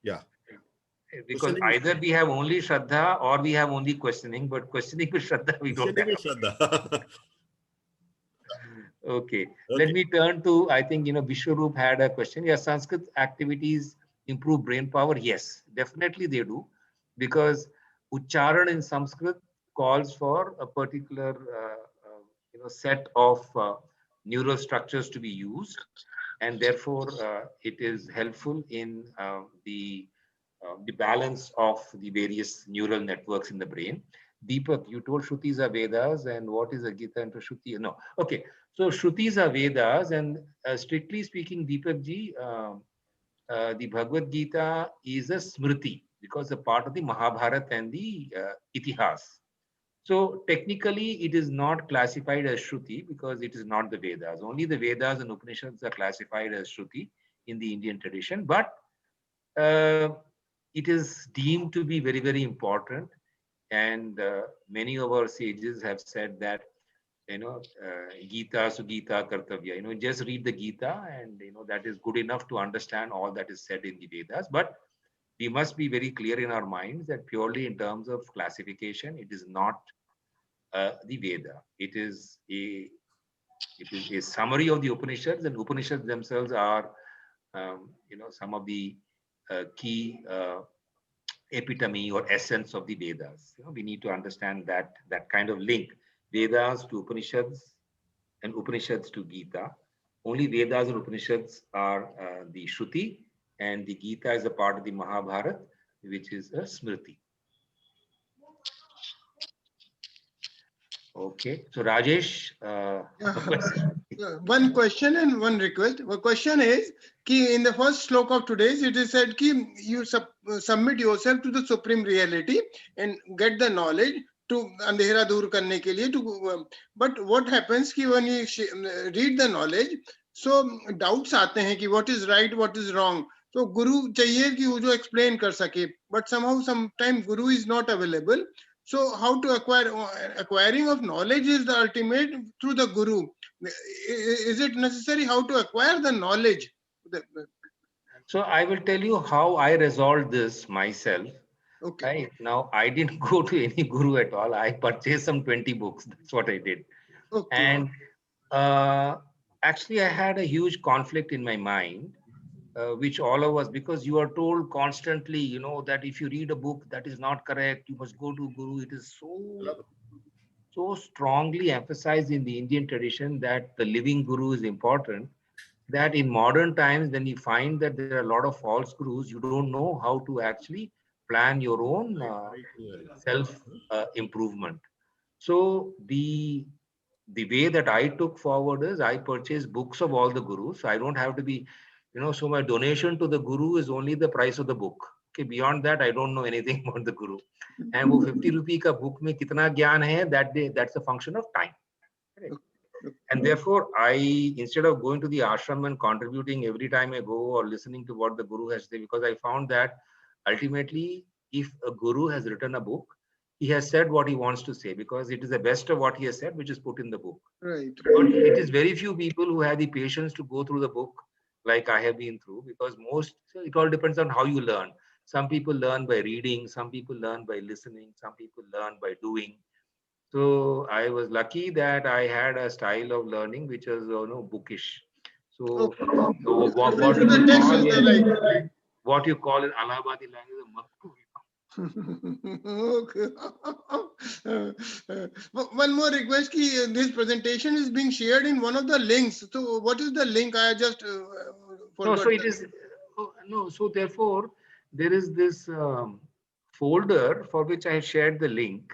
Speaker 3: Yeah.
Speaker 1: Because either we have only Shraddha or we have only questioning, but questioning with Shraddha we don't have. Okay. Let me turn to, I think, Vishwaroop had a question. Yeah, Sanskrit activities improve brain power. Yes, definitely they do. Because Ucharan in Sanskrit calls for a particular set of neural structures to be used, and therefore it is helpful in the balance of the various neural networks in the brain. Deepak, you told Shrutis are Vedas, and what is a Gita and Shruti? No. Okay. So Shrutis are Vedas, and strictly speaking, Deepak ji, the Bhagavad Gita is a Smriti, because a part of the Mahabharata and the Itihas. So technically, it is not classified as Shruti because it is not the Vedas. Only the Vedas and Upanishads are classified as Shruti in the Indian tradition. But it is deemed to be very, very important. And many of our sages have said that, Gita Sugita Kartavya, just read the Gita, and that is good enough to understand all that is said in the Vedas. But we must be very clear in our minds that purely in terms of classification, it is not the Veda. It is a summary of the Upanishads, and Upanishads themselves are, some of the key epitome or essence of the Vedas. We need to understand that kind of link, Vedas to Upanishads and Upanishads to Gita. Only Vedas and Upanishads are the Shruti, and the Gita is a part of the Mahabharata, which is a Smriti. Okay, so Rajesh,
Speaker 4: one question and one request. One question is, in the first sloka of today's, it is said that you submit yourself to the supreme reality and get the knowledge to andhera dur karne ke liye. But what happens when you read the knowledge, so doubts aate hain ki what is right, what is wrong. So guru chahiye ki wo jo explain kar sake, but somehow sometimes guru is not available. So how to acquiring of knowledge is the ultimate through the guru. Is it necessary how to acquire the knowledge?
Speaker 1: So I will tell you how I resolved this myself.
Speaker 4: Okay.
Speaker 1: Right now, I didn't go to any guru at all. I purchased some 20 books. That's what I did.
Speaker 4: Okay.
Speaker 1: And actually, I had a huge conflict in my mind which all of us, because you are told constantly, you know, that if you read a book that is not correct, you must go to Guru. It is so strongly emphasized in the Indian tradition that the living Guru is important, that in modern times, when you find that there are a lot of false gurus, you don't know how to actually plan your own self improvement. So the way that I took forward is I purchased books of all the gurus. So I don't have to be, you know, so my donation to the guru is only the price of the book. Okay, beyond that, I don't know anything about the guru. And वो 50 rupee का book में कितना ज्ञान है, that's a function of time. Correct? And therefore, instead of going to the ashram and contributing every time I go or listening to what the guru has said, because I found that ultimately, if a guru has written a book, he has said what he wants to say, because it is the best of what he has said, which is put in the book.
Speaker 4: Right.
Speaker 1: But it is very few people who have the patience to go through the book like I have been through, because it all depends on how you learn. Some people learn by reading, some people learn by listening, some people learn by doing. So I was lucky that I had a style of learning which was, bookish. So what you call in Allahabadi language, maktu.
Speaker 4: Okay. One more request, this presentation is being shared in one of the links. So what is the link? I just forgot.
Speaker 1: No, so it is, so therefore there is this folder for which I have shared the link.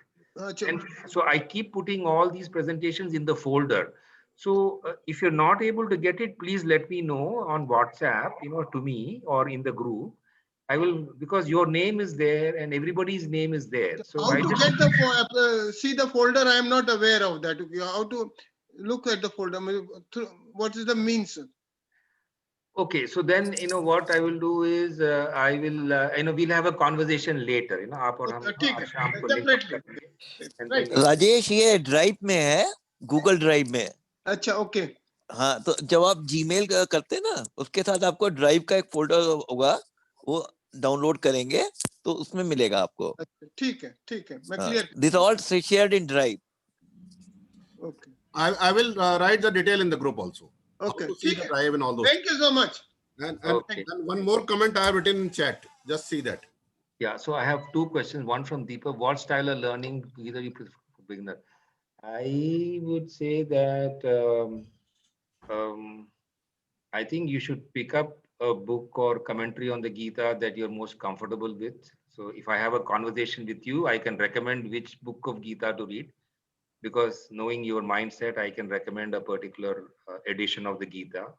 Speaker 1: And so I keep putting all these presentations in the folder. So if you're not able to get it, please let me know on WhatsApp, to me or in the group. I will, because your name is there and everybody's name is there. So
Speaker 4: how to get the see the folder? I am not aware of that. Okay, how to look at the folder? What is the means?
Speaker 1: Okay, so then what I will do is I will we'll have a conversation later.
Speaker 4: Definitely.
Speaker 2: Right. Rajesh ये drive में है, Google drive में.
Speaker 4: अच्छा, okay.
Speaker 2: हाँ, तो जब आप Gmail करते हैं ना, उसके साथ आपको ड्राइव का एक फोल्डर होगा, वो डाउनलोड करेंगे तो उसमें मिलेगा आपको.
Speaker 4: ठीक है, मैं clear.
Speaker 2: This all shared in drive.
Speaker 3: Okay. I will write the detail in the group also.
Speaker 4: Okay.
Speaker 3: How to see the drive and all those.
Speaker 4: Thank you so much.
Speaker 3: And one more comment I have written in chat. Just see that.
Speaker 1: Yeah. So I have two questions. One from Deepa. What style of learning either you prefer for beginner? I would say that I think you should pick up a book or commentary on the Gita that you're most comfortable with. So if I have a conversation with you, I can recommend which book of Gita to read, because knowing your mindset, I can recommend a particular edition of the Gita,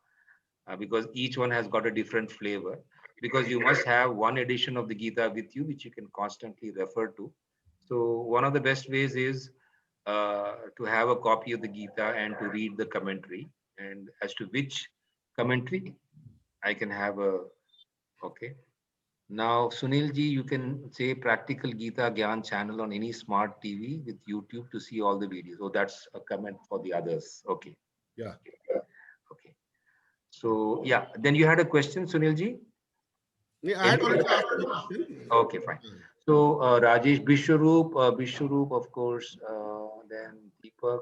Speaker 1: because each one has got a different flavor, because you must have one edition of the Gita with you, which you can constantly refer to. So one of the best ways is to have a copy of the Gita and to read the commentary, and as to which commentary I can have okay. Now, Sunil ji, you can say Practical Gita Gyan channel on any smart TV with YouTube to see all the videos. So that's a comment for the others. Okay.
Speaker 3: Yeah.
Speaker 1: Okay. So yeah, then you had a question, Sunil ji?
Speaker 3: Yeah, I had already asked the question.
Speaker 1: Okay, fine. So Rajesh, Bishwaroop, of course, then Deepak,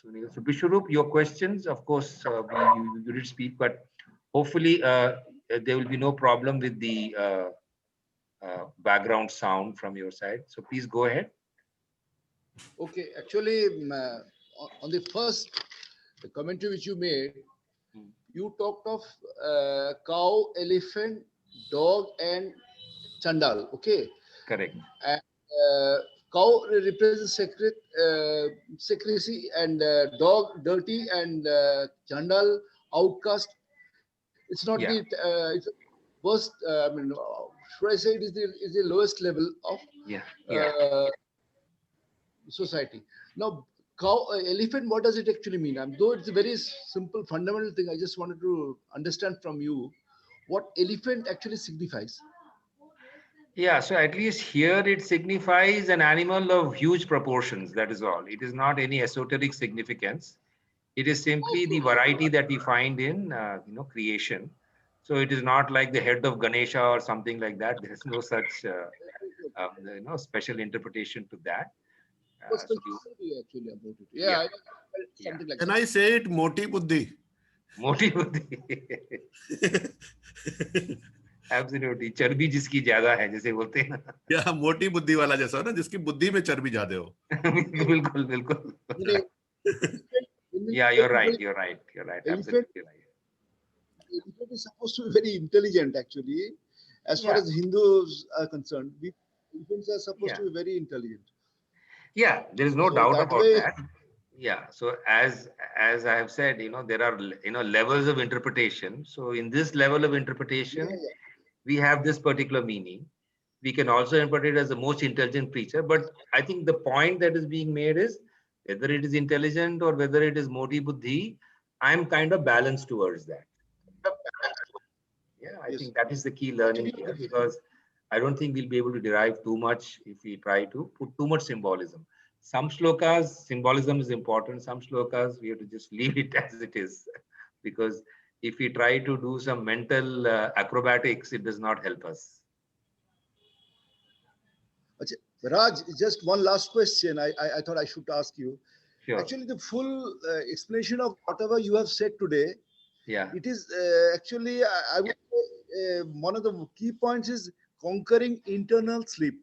Speaker 1: Sunil. So Bishwaroop, your questions, of course, you did speak, but hopefully there will be no problem with the background sound from your side. So please go ahead.
Speaker 5: Okay, actually, on the first commentary which you made, you talked of cow, elephant, dog, and chandal. Okay.
Speaker 1: Correct.
Speaker 5: And cow represents secrecy, and dog dirty, and chandal outcast. It's not the it's worst. I mean, should I say it is the lowest level of society. Now, cow, elephant, what does it actually mean? Though it's a very simple, fundamental thing, I just wanted to understand from you what elephant actually signifies.
Speaker 1: Yeah, so at least here it signifies an animal of huge proportions. That is all. It is not any esoteric significance. It is simply the variety that we find in creation. So it is not like the head of Ganesha or something like that. There is no such special interpretation to that.
Speaker 5: Actually about it. Yeah. Something like
Speaker 3: Can I say it? Moti Buddhi.
Speaker 1: मोटी बुद्धि. Absolutely. चर्बी जिसकी ज्यादा है, जैसे बोलते हैं ना.
Speaker 3: या मोटी बुद्धि वाला जैसा हो ना, जिसकी बुद्धि में चर्बी ज्यादा हो.
Speaker 1: बिल्कुल बिल्कुल.
Speaker 5: Elephant,
Speaker 1: Yeah, you're right. You're right. You're right.
Speaker 5: elephant,
Speaker 1: Absolutely right.
Speaker 5: elephant is supposed to be very intelligent, actually. As far
Speaker 1: Yeah.
Speaker 5: as Hindus are concerned, elephants are supposed
Speaker 1: Yeah.
Speaker 5: to be very intelligent.
Speaker 1: Yeah, there is no
Speaker 5: So
Speaker 1: doubt
Speaker 5: that
Speaker 1: about
Speaker 5: way,
Speaker 1: that. Yeah. So as I have said, there are levels of interpretation. So in this level of interpretation,
Speaker 5: yeah.
Speaker 1: we have this particular meaning. We can also interpret it as the most intelligent creature. But I think the point that is being made is whether it is intelligent or whether it is moti buddhi, I'm kind of balanced towards that. Yeah, I
Speaker 5: Yes.
Speaker 1: think that is the key learning here, because I don't think we'll be able to derive too much if we try to put too much symbolism. Some shlokas, symbolism is important. Some shlokas, we have to just leave it as it is, because if we try to do some mental acrobatics, it does not help us.
Speaker 5: Raj, just one last question I thought I should ask you.
Speaker 1: Sure.
Speaker 5: Actually, the full explanation of whatever you have said today,
Speaker 1: Yeah.
Speaker 5: it is actually, I would say, one of the key points is conquering internal sleep.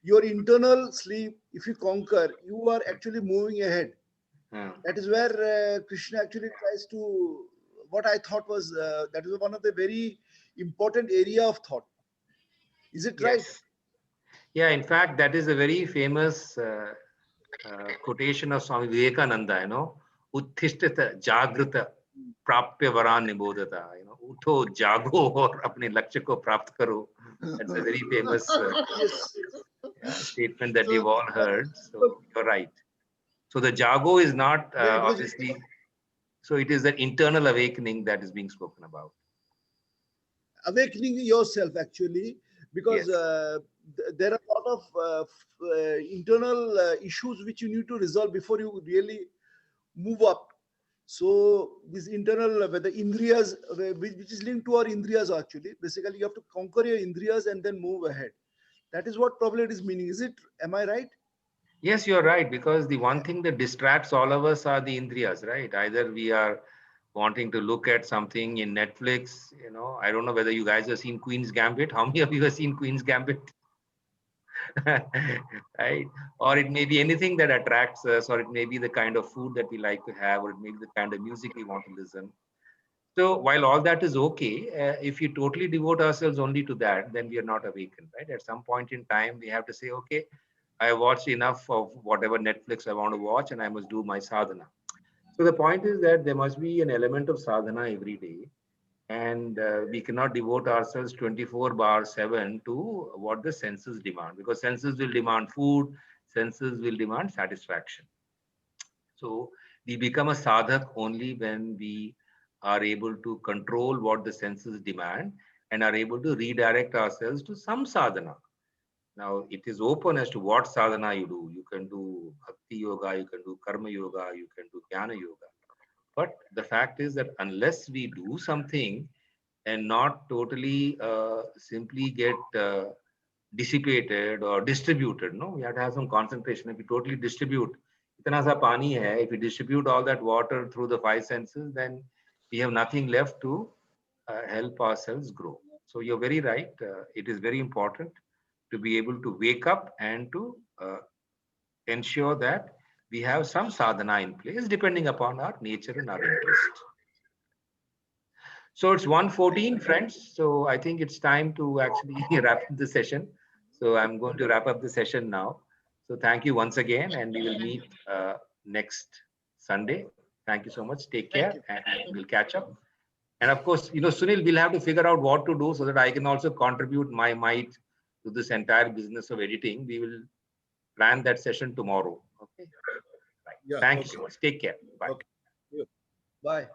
Speaker 5: Your internal sleep, if you conquer, you are actually moving ahead. That is where Krishna actually tries to, what I thought was, that is one of the very important area of thought. Is it right?
Speaker 1: Yes. Yeah, in fact, that is a very famous quotation of Swami Vivekananda, Utthishtata Jagrita Prapya Varan Nibodhata, Utho Jago और अपने लक्ष्य को प्राप्त करो. That's a very famous statement that we've all heard. So you're right. So the Jago is not obviously, so it is the internal awakening that is being spoken about.
Speaker 5: Awakening yourself, actually, because there are a lot of internal issues which you need to resolve before you really move up. So this internal, whether indriyas, which is linked to our indriyas, actually, basically you have to conquer your indriyas and then move ahead. That is what probably it is meaning. Is it? Am I right?
Speaker 1: Yes, you're right, because the one thing that distracts all of us are the indriyas, right? Either we are wanting to look at something in Netflix, I don't know whether you guys have seen Queen's Gambit. How many of you have seen Queen's Gambit? Right? Or it may be anything that attracts us, or it may be the kind of food that we like to have, or it may be the kind of music we want to listen. So while all that is okay, if you totally devote ourselves only to that, then we are not awakened, right? At some point in time, we have to say, okay, I watched enough of whatever Netflix I want to watch, and I must do my sadhana. So the point is that there must be an element of sadhana every day, and we cannot devote ourselves 24/7 to what the senses demand, because senses will demand food, senses will demand satisfaction. So we become a sadhak only when we are able to control what the senses demand and are able to redirect ourselves to some sadhana. Now, it is open as to what sadhana you do. You can do bhakti yoga, you can do karma yoga, you can do jnana yoga. But the fact is that unless we do something and not totally simply get dissipated or distributed, we have to have some concentration. If we totally distribute, itna sa pani hai, if we distribute all that water through the five senses, then we have nothing left to help ourselves grow. So you're very right. It is very important to be able to wake up and to ensure that we have some sadhana in place depending upon our nature and our interest. So it's 1:14, friends. So I think it's time to actually wrap up the session. So I'm going to wrap up the session now. So thank you once again, and we will meet next Sunday. Thank you so much. Take care, and we'll catch up. And of course, Sunil, we'll have to figure out what to do so that I can also contribute my might to this entire business of editing. We will plan that session tomorrow. Okay. Right.
Speaker 3: Yeah,
Speaker 1: Thank you so much. Take care. Bye.
Speaker 3: Okay.
Speaker 5: Bye.